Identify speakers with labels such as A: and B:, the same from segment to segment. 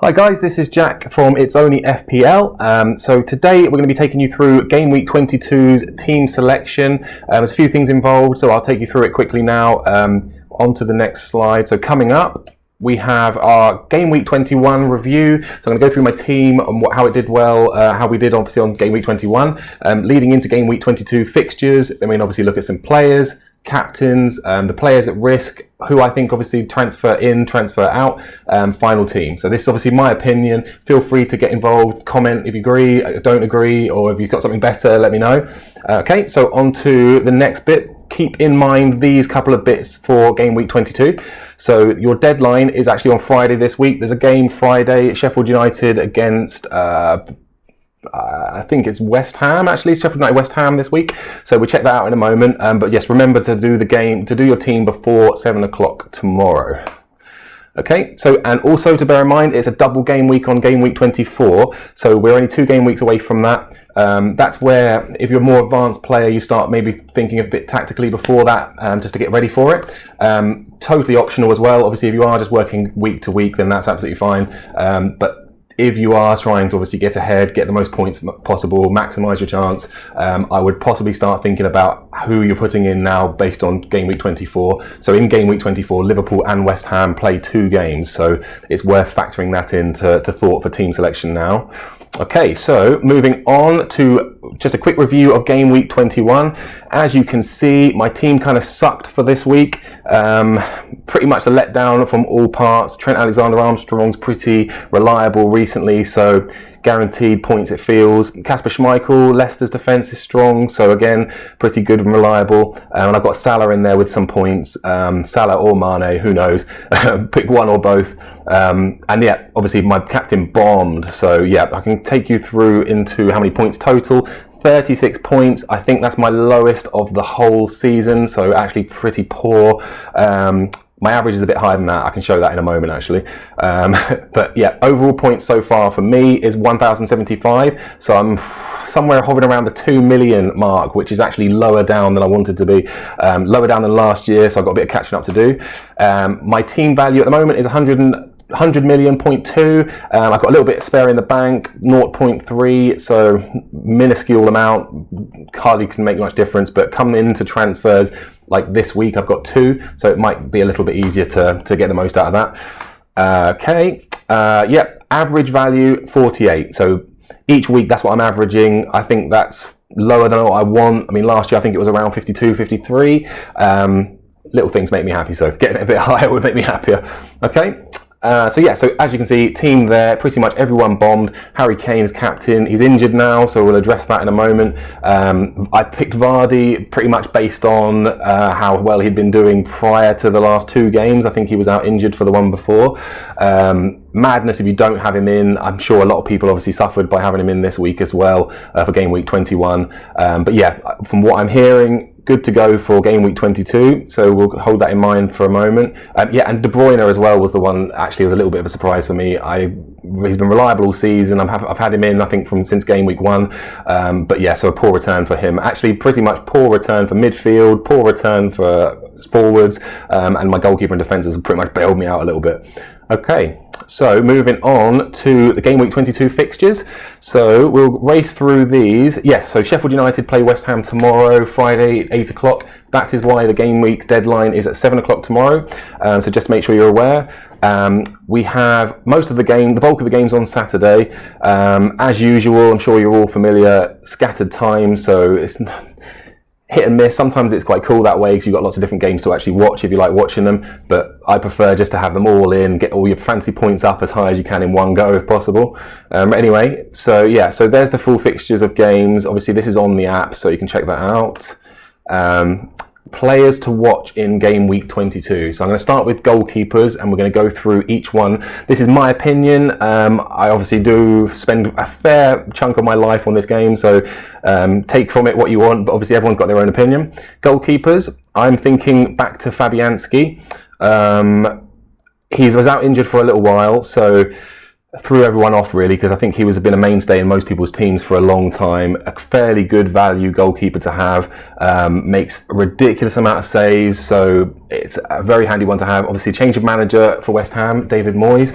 A: Hi guys, this is Jack from It's Only FPL. So today we're going to be taking you through Game Week 22's team selection. There's a few things involved, so I'll take you through it quickly now. On to the next slide. So coming up, we have our Game Week 21 review. So I'm going to go through my team and how it did well, how we did obviously on Game Week 21. Leading into Game Week 22 fixtures, then we can obviously look at some players, captains, the players at risk, who I think obviously transfer in, transfer out, final team. So this is obviously my opinion. Feel free to get involved, comment if you agree, don't agree, or if you've got something better, let me know. Okay, so on to the next bit. Keep in mind these couple of bits for Game Week 22. So your deadline is actually on Friday this week. There's a game Friday, Sheffield United against I think it's West Ham, actually, Sheffield United West Ham this week. So we'll check that out in a moment. But yes, remember to do your team before 7 o'clock tomorrow. Okay, so and also to bear in mind, it's a double game week on Game Week 24. So we're only 2 game weeks away from that. That's where, if you're a more advanced player, you start maybe thinking a bit tactically before that, just to get ready for it. Totally optional as well. Obviously, if you are just working week to week, then that's absolutely fine. But if you are trying to obviously get ahead, get the most points possible, maximise your chance, I would possibly start thinking about who you're putting in now based on Game Week 24. So in Game Week 24, Liverpool and West Ham play 2 games. So it's worth factoring that into thought for team selection now. Okay, so moving on to just a quick review of Game Week 21. As you can see, my team kind of sucked for this week. Pretty much a letdown from all parts. Trent Alexander-Armstrong's pretty reliable recently, so guaranteed points it feels. Kasper Schmeichel, Leicester's defence is strong, so again, pretty good and reliable. And I've got Salah in there with some points. Salah or Mane, who knows? Pick one or both. And yeah, obviously my captain bombed, so yeah, I can take you through into how many points total. 36 points. I think that's my lowest of the whole season, so actually pretty poor. My average is a bit higher than that. I can show that in a moment, actually. But yeah, overall points so far for me is 1,075. So I'm somewhere hovering around the 2 million mark, which is actually lower down than I wanted to be. Lower down than last year, so I've got a bit of catching up to do. My team value at the moment is 100 million.2. I've got a little bit spare in the bank, 0.3, so minuscule amount, hardly can make much difference, but coming into transfers like this week I've got 2, so it might be a little bit easier to get the most out of that. Okay, yeah, average value 48, so each week that's what I'm averaging. I think that's lower than what I want. I mean, last year I think it was around 52, 53. Little things make me happy, so getting it a bit higher would make me happier. Okay. So yeah, so as you can see, team there, pretty much everyone bombed. Harry Kane's captain, he's injured now, so we'll address that in a moment. I picked Vardy pretty much based on how well he'd been doing prior to the last 2 games. I think he was out injured for the one before. Madness if you don't have him in. I'm sure a lot of people obviously suffered by having him in this week as well for Game Week 21. But yeah, from what I'm hearing, good to go for Game Week 22, so we'll hold that in mind for a moment. Yeah, and De Bruyne as well was the one, actually was a little bit of a surprise for me. He's been reliable all season. I've had him in, I think, since Game Week 1. But yeah, so a poor return for him. Actually, pretty much poor return for midfield, poor return for forwards, and my goalkeeper and defenders pretty much bailed me out a little bit. Okay, so moving on to the Game Week 22 fixtures. So we'll race through these. Yes, so Sheffield United play West Ham tomorrow, Friday, 8 o'clock. That is why the game week deadline is at 7 o'clock tomorrow. So just make sure you're aware. We have the bulk of the games on Saturday. As usual, I'm sure you're all familiar, scattered time, so it's hit and miss. Sometimes it's quite cool that way because you've got lots of different games to actually watch if you like watching them, but I prefer just to have them all in, get all your fancy points up as high as you can in one go if possible. Anyway, so yeah, so there's the full fixtures of games. Obviously this is on the app, so you can check that out. Players to watch in Game Week 22. So I'm going to start with goalkeepers and we're going to go through each one. This is my opinion. I obviously do spend a fair chunk of my life on this game, so take from it what you want, but obviously everyone's got their own opinion. Goalkeepers, I'm thinking back to Fabianski. He was out injured for a little while, so threw everyone off really, because I think he was been a mainstay in most people's teams for a long time. A fairly good value goalkeeper to have, makes a ridiculous amount of saves, so it's a very handy one to have. Obviously change of manager for West Ham, David Moyes.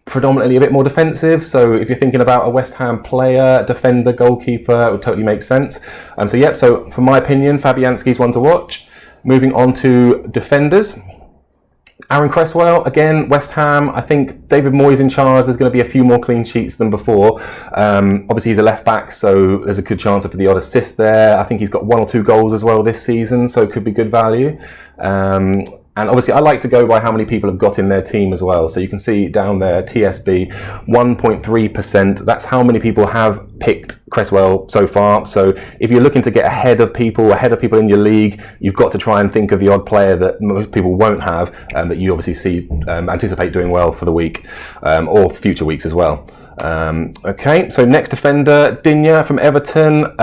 A: predominantly a bit more defensive, so if you're thinking about a West Ham player, defender, goalkeeper, it would totally make sense. So for my opinion, Fabianski's one to watch. Moving on to defenders. Aaron Cresswell, again, West Ham. I think David Moyes in charge. There's going to be a few more clean sheets than before. Obviously, he's a left back, so there's a good chance for the odd assist there. I think he's got 1 or 2 goals as well this season, so it could be good value. And obviously, I like to go by how many people have got in their team as well. So you can see down there, TSB, 1.3%. That's how many people have picked Cresswell so far. So if you're looking to get ahead of people in your league, you've got to try and think of the odd player that most people won't have, that you obviously anticipate doing well for the week, or future weeks as well. Okay, so next defender, Digne from Everton.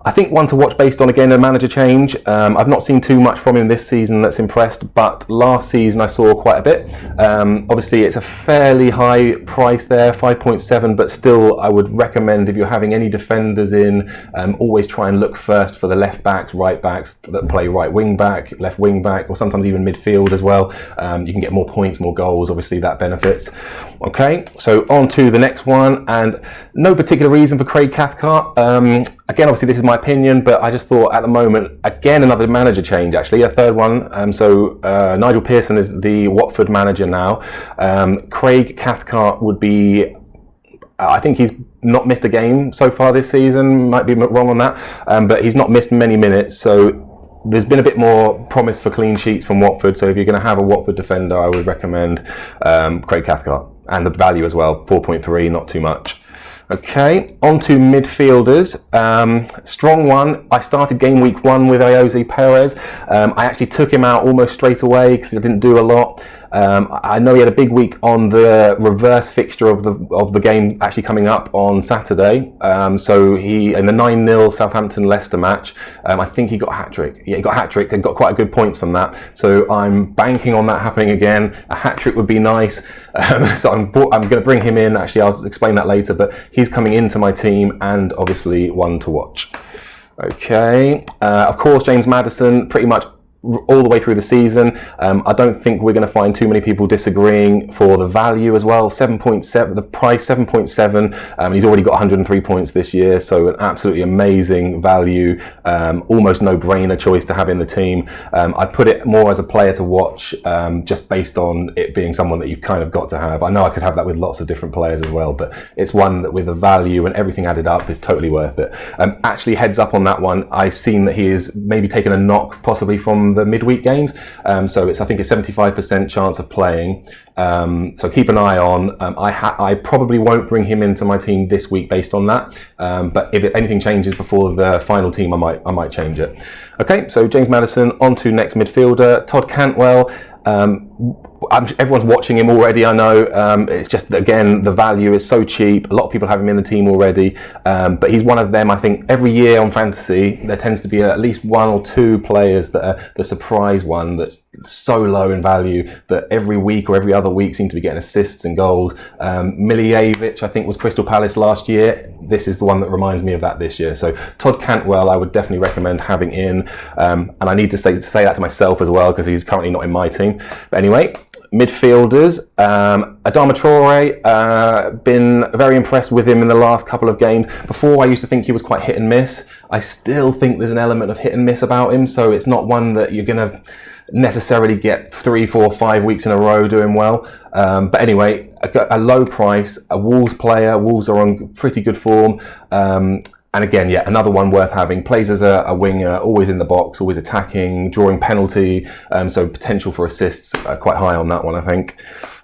A: I think one to watch based on, again, a manager change. I've not seen too much from him this season that's impressed, but last season I saw quite a bit. Obviously, it's a fairly high price there, 5.7, but still I would recommend, if you're having any defenders in, always try and look first for the left backs, right backs that play right wing back, left wing back, or sometimes even midfield as well. You can get more points, more goals, obviously that benefits. Okay, so on to the next one, and no particular reason for Craig Cathcart. Again, obviously this is my opinion, but I just thought at the moment, again, another manager change, actually, a third one. Nigel Pearson is the Watford manager now. Craig Cathcart would be, I think he's not missed a game so far this season, might be wrong on that, but he's not missed many minutes, so there's been a bit more promise for clean sheets from Watford, so if you're going to have a Watford defender, I would recommend Craig Cathcart, and the value as well, 4.3, not too much. Okay, on to midfielders. Strong one. I started game week 1 with Ayoze Perez. I actually took him out almost straight away because I didn't do a lot. I know he had a big week on the reverse fixture of the game actually coming up on Saturday. So he, in the 9-0 Southampton-Leicester match, I think he got a hat-trick. Yeah, he got a hat-trick and got quite a good points from that. So I'm banking on that happening again. A hat-trick would be nice. So I'm going to bring him in. Actually, I'll explain that later, but he's coming into my team and obviously one to watch. Okay, of course, James Maddison, pretty much all the way through the season. I don't think we're going to find too many people disagreeing for the value as well. 7.7, the price 7.7. He's already got 103 points this year, so an absolutely amazing value. Almost no-brainer choice to have in the team. I put it more as a player to watch, just based on it being someone that you've kind of got to have. I know I could have that with lots of different players as well, but it's one that with the value and everything added up is totally worth it. Actually, heads up on that one, I've seen that he is maybe taken a knock possibly from the midweek games, so I think it's 75% chance of playing, so keep an eye on. I probably won't bring him into my team this week based on that, but if anything changes before the final team, I might change it. Okay, so James Maddison. On to next midfielder, Todd Cantwell. Everyone's watching him already, I know. It's just that, again, the value is so cheap. A lot of people have him in the team already, but he's one of them. I think every year on fantasy there tends to be at least 1 or 2 players that are the surprise one that's so low in value that every week or every other week seem to be getting assists and goals. Milijevic, I think, was Crystal Palace last year. This is the one that reminds me of that this year. So Todd Cantwell, I would definitely recommend having in, and I need to say that to myself as well because he's currently not in my team. But anyway, midfielders, Adama Traore, been very impressed with him in the last couple of games. Before, I used to think he was quite hit and miss. I still think there's an element of hit and miss about him, so it's not one that you're going to necessarily get 3, 4, 5 weeks in a row doing well. But anyway, a low price, a Wolves player. Wolves are on pretty good form. And again, yeah, another one worth having. Plays as a winger, always in the box, always attacking, drawing penalty, so potential for assists quite high on that one, I think.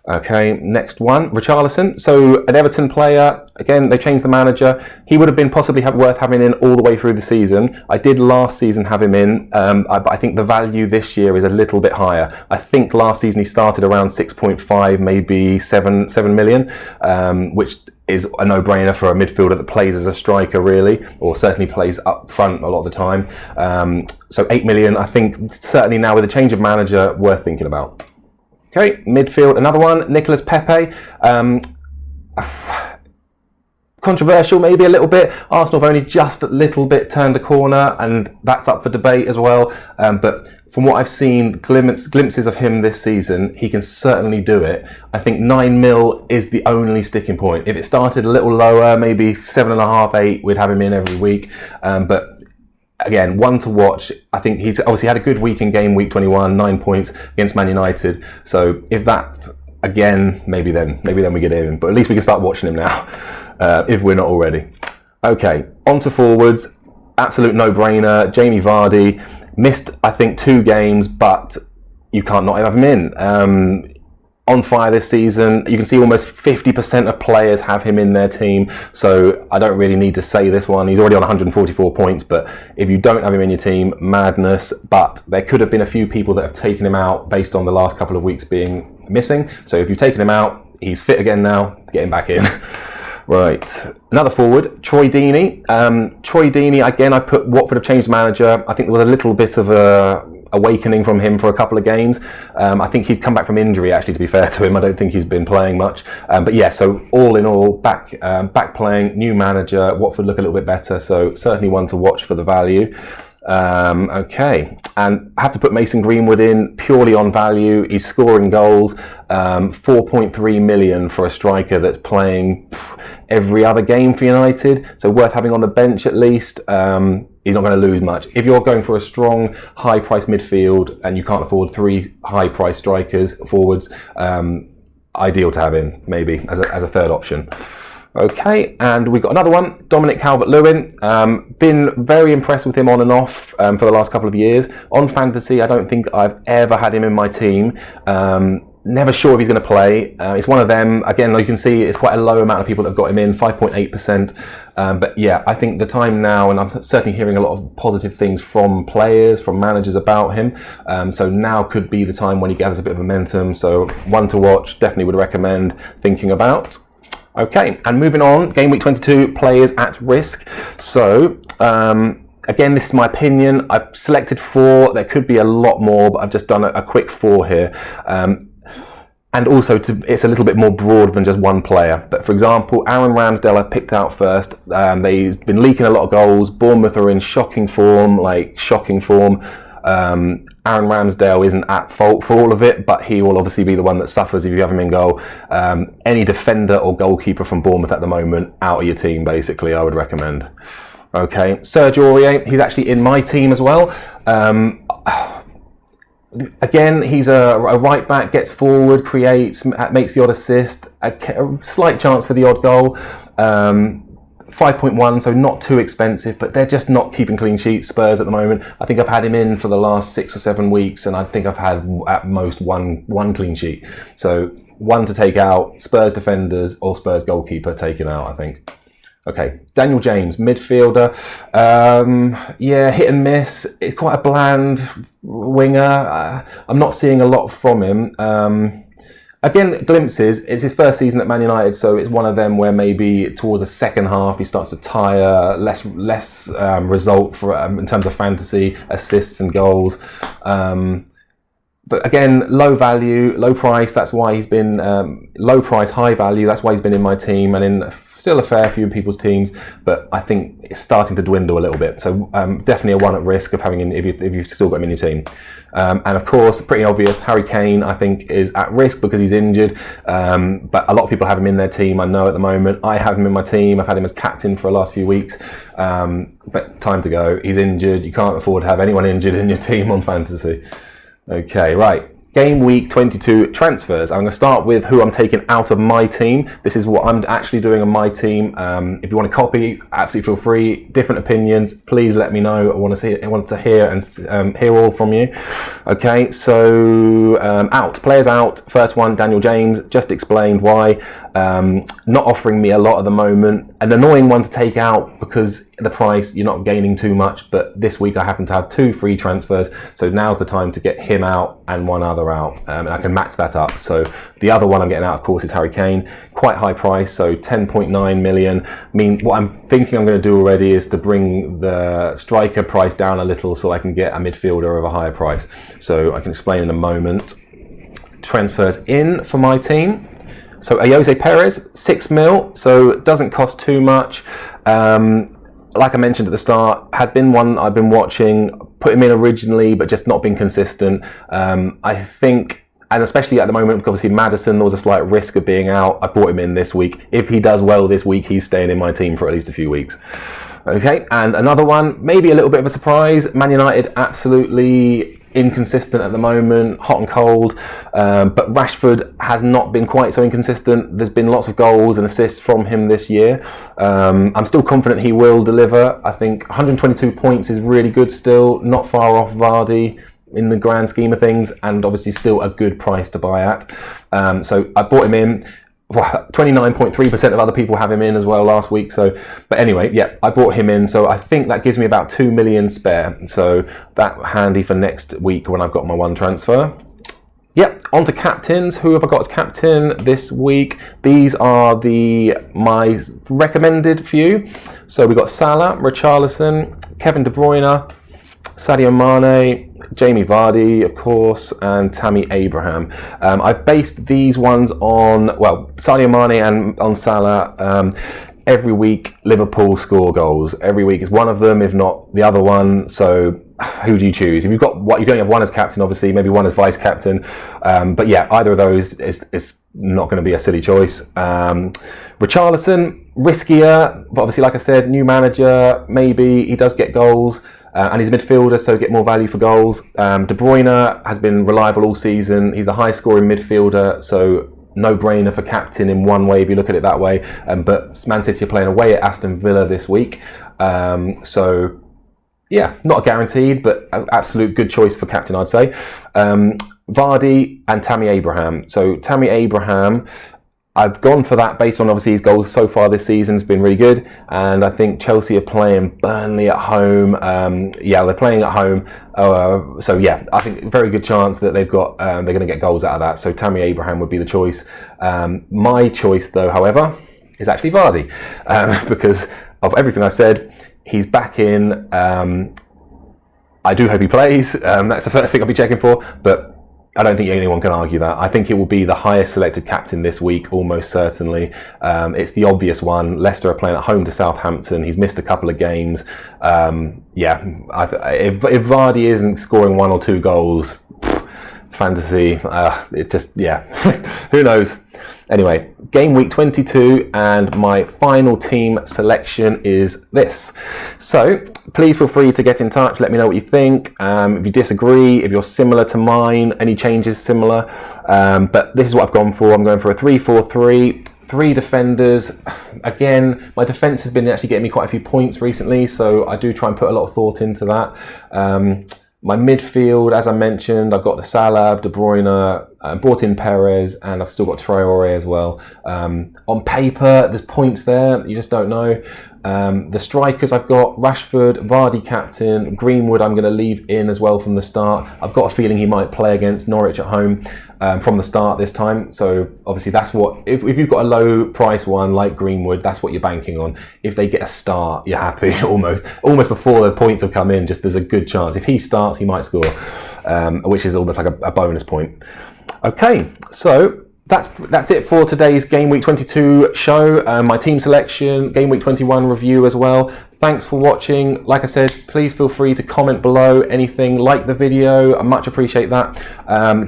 A: Okay, next one, Richarlison. So an Everton player, again, they changed the manager. He would have been possibly worth having in all the way through the season. I did last season have him in, but I think the value this year is a little bit higher. I think last season he started around 6.5, maybe 7 million, which is a no-brainer for a midfielder that plays as a striker, really, or certainly plays up front a lot of the time. So 8 million, I think, certainly now with a change of manager, worth thinking about. Okay, midfield, another one, Nicolas Pepe. controversial maybe a little bit. Arsenal have only just a little bit turned a corner, and that's up for debate as well. But from what I've seen, glimpses of him this season, he can certainly do it. I think 9 mil is the only sticking point. If it started a little lower, maybe 7.5, 8, we'd have him in every week. But again, one to watch. I think he's obviously had a good week in game week 21, 9 points against Man United. So if that, again, maybe then we get him. But at least we can start watching him now, if we're not already. Okay, on to forwards. Absolute no-brainer. Jamie Vardy. Missed, I think, 2 games, but you can't not have him in. On fire this season. You can see almost 50% of players have him in their team, so I don't really need to say this one. He's already on 144 points, but if you don't have him in your team, madness. But there could have been a few people that have taken him out based on the last couple of weeks being missing. So if you've taken him out, he's fit again now, get him back in. Right, another forward, Troy Deeney. Troy Deeney, again, I put Watford have changed manager. I think there was a little bit of a awakening from him for a couple of games. I think he'd come back from injury, actually, to be fair to him. I don't think he's been playing much. But yeah, so all in all, back playing, new manager. Watford look a little bit better, so certainly one to watch for the value. Okay, and I have to put Mason Greenwood in purely on value. He's scoring goals, 4.3 million for a striker that's playing every other game for United, so worth having on the bench at least. He's not going to lose much. If you're going for a strong, high-priced midfield and you can't afford 3 high-priced strikers, forwards, ideal to have in, maybe, as a third option. Okay, and we've got another one, Dominic Calvert-Lewin. Been very impressed with him on and off for the last couple of years. On fantasy, I don't think I've ever had him in my team. Never sure if he's going to play. It's one of them, again, like you can see, it's quite a low amount of people that have got him in, 5.8%. But yeah, I think the time now, and I'm certainly hearing a lot of positive things from players, from managers about him. So now could be the time when he gathers a bit of momentum. So one to watch, definitely would recommend thinking about. Okay, and moving on, game week 22, players at risk. So, again, this is my opinion. I've selected 4. There could be a lot more, but I've just done a quick 4 here. And also, it's a little bit more broad than just one player. But for example, Aaron Ramsdale I picked out first. They've been leaking a lot of goals. Bournemouth are in shocking form. Aaron Ramsdale isn't at fault for all of it, but he will obviously be the one that suffers if you have him in goal. Any defender or goalkeeper from Bournemouth at the moment, out of your team, basically, I would recommend. Okay, Serge Aurier, he's actually in my team as well. Again, he's a right back, gets forward, creates, makes the odd assist, a slight chance for the odd goal. 5.1, so not too expensive, but they're just not keeping clean sheets, Spurs, at the moment. I think I've had him in for the last 6 or 7 weeks, and I think I've had at most one clean sheet. So one to take out, Spurs defenders or Spurs goalkeeper taken out, I think. Okay, Daniel James, midfielder. Yeah, hit and miss. It's quite a bland winger. I'm not seeing a lot from him. Again, glimpses. It's his first season at Man United, so it's one of them where maybe towards the second half he starts to tire, less result for in terms of fantasy, assists and goals. But again, low value, low price. That's why he's been low price, high value. That's why he's been in my team and in still a fair few people's teams. But I think it's starting to dwindle a little bit. So definitely a one at risk of having him if you've still got him in your team. And of course, pretty obvious, Harry Kane, I think, is at risk because he's injured. But a lot of people have him in their team, I know, at the moment. I have him in my team. I've had him as captain for the last few weeks. But time to go. He's injured. You can't afford to have anyone injured in your team on fantasy. Okay, right. Game week 22 transfers. I'm going to start with who I'm taking out of my team. This is what I'm actually doing on my team. If you want to copy, absolutely feel free. Different opinions, please let me know. I want to hear and hear all from you. Okay, so players out. First one, Daniel James. Just explained why. Not offering me a lot at the moment. An annoying one to take out because the price, you're not gaining too much, but this week I happen to have 2 free transfers, so now's the time to get him out and one other out, and I can match that up. So the other one I'm getting out, of course, is Harry Kane. Quite high price, so 10.9 million. I mean, what I'm thinking I'm going to do already is to bring the striker price down a little so I can get a midfielder of a higher price. So I can explain in a moment. Transfers in for my team. So Jose Perez, 6 mil, so it doesn't cost too much. Like I mentioned at the start, had been one I've been watching, put him in originally, but just not been consistent. I think, and especially at the moment, because obviously Maddison, there was a slight risk of being out. I brought him in this week. If he does well this week, he's staying in my team for at least a few weeks. Okay, and another one, maybe a little bit of a surprise. Man United, absolutely inconsistent at the moment, hot and cold, but Rashford has not been quite so inconsistent. There's been lots of goals and assists from him this year. I'm still confident he will deliver. I think 122 points is really good still, not far off Vardy in the grand scheme of things, and obviously still a good price to buy at. So I bought him in. 29.3% of other people have him in as well last week. So, but anyway, yeah, I brought him in. So I think that gives me about 2 million spare. So that handy for next week when I've got my one transfer. Yep, on to captains. Who have I got as captain this week? These are my recommended few. So we've got Salah, Richarlison, Kevin De Bruyne, Sadio Mane, Jamie Vardy, of course, and Tammy Abraham. I've based these ones on, well, Sadio Mane and on Salah. Every week, Liverpool score goals. Every week is one of them, if not the other one. So who do you choose? If you've got what, you don't have one as captain, obviously, maybe one as vice captain. But yeah, either of those is not going to be a silly choice. Richarlison, riskier, but obviously, like I said, new manager, maybe he does get goals. And he's a midfielder, so get more value for goals. De Bruyne has been reliable all season. He's the highest scoring midfielder, so no-brainer for captain in one way if you look at it that way. But Man City are playing away at Aston Villa this week. So, yeah, not guaranteed, but an absolute good choice for captain, I'd say. Vardy and Tammy Abraham. So Tammy Abraham, I've gone for that based on obviously his goals so far this season has been really good, and I think Chelsea are playing Burnley at home. Yeah, they're playing at home, so yeah, I think a very good chance that they've got they're going to get goals out of that. So Tammy Abraham would be the choice. My choice, though, however, is actually Vardy, because of everything I've said. He's back in. I do hope he plays. That's the first thing I'll be checking for, but I don't think anyone can argue that. I think it will be the highest selected captain this week, almost certainly. It's the obvious one. Leicester are playing at home to Southampton. He's missed a couple of games. Yeah, if Vardy isn't scoring 1 or 2 goals, fantasy, it just, yeah, who knows. Anyway, game week 22, and my final team selection is this. So please feel free to get in touch, let me know what you think. If you disagree, if you're similar to mine, any changes similar. But this is what I've gone for. I'm going for a 3-4-3. 3 defenders. Again, my defence has been actually getting me quite a few points recently, so I do try and put a lot of thought into that. My midfield, as I mentioned, I've got the Salah, De Bruyne, brought in Perez, and I've still got Traore as well. On paper, there's points there, you just don't know. The strikers, I've got Rashford, Vardy captain, Greenwood I'm going to leave in as well from the start. I've got a feeling he might play against Norwich at home from the start this time. So obviously that's what, if you've got a low price one like Greenwood, that's what you're banking on. If they get a start, you're happy almost before the points have come in. Just there's a good chance. If he starts, he might score, which is almost like a bonus point. Okay, so that's it for today's Game Week 22 show. My team selection, Game Week 21 review as well. Thanks for watching. Like I said, please feel free to comment below anything, like the video. I much appreciate that.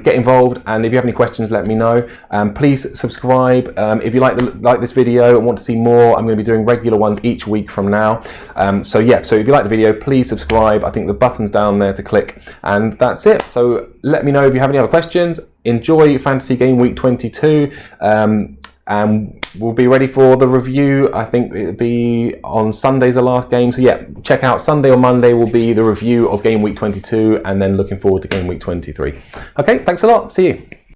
A: Get involved, and if you have any questions, let me know. Please subscribe if you like this video and want to see more. I'm going to be doing regular ones each week from now. So yeah, so if you like the video, please subscribe. I think the button's down there to click, and that's it. So let me know if you have any other questions. Enjoy Fantasy Game Week 22. And we'll be ready for the review. I think it'll be on Sunday's the last game. So yeah, check out Sunday or Monday will be the review of Game Week 22, and then looking forward to Game Week 23. Okay, thanks a lot. See you.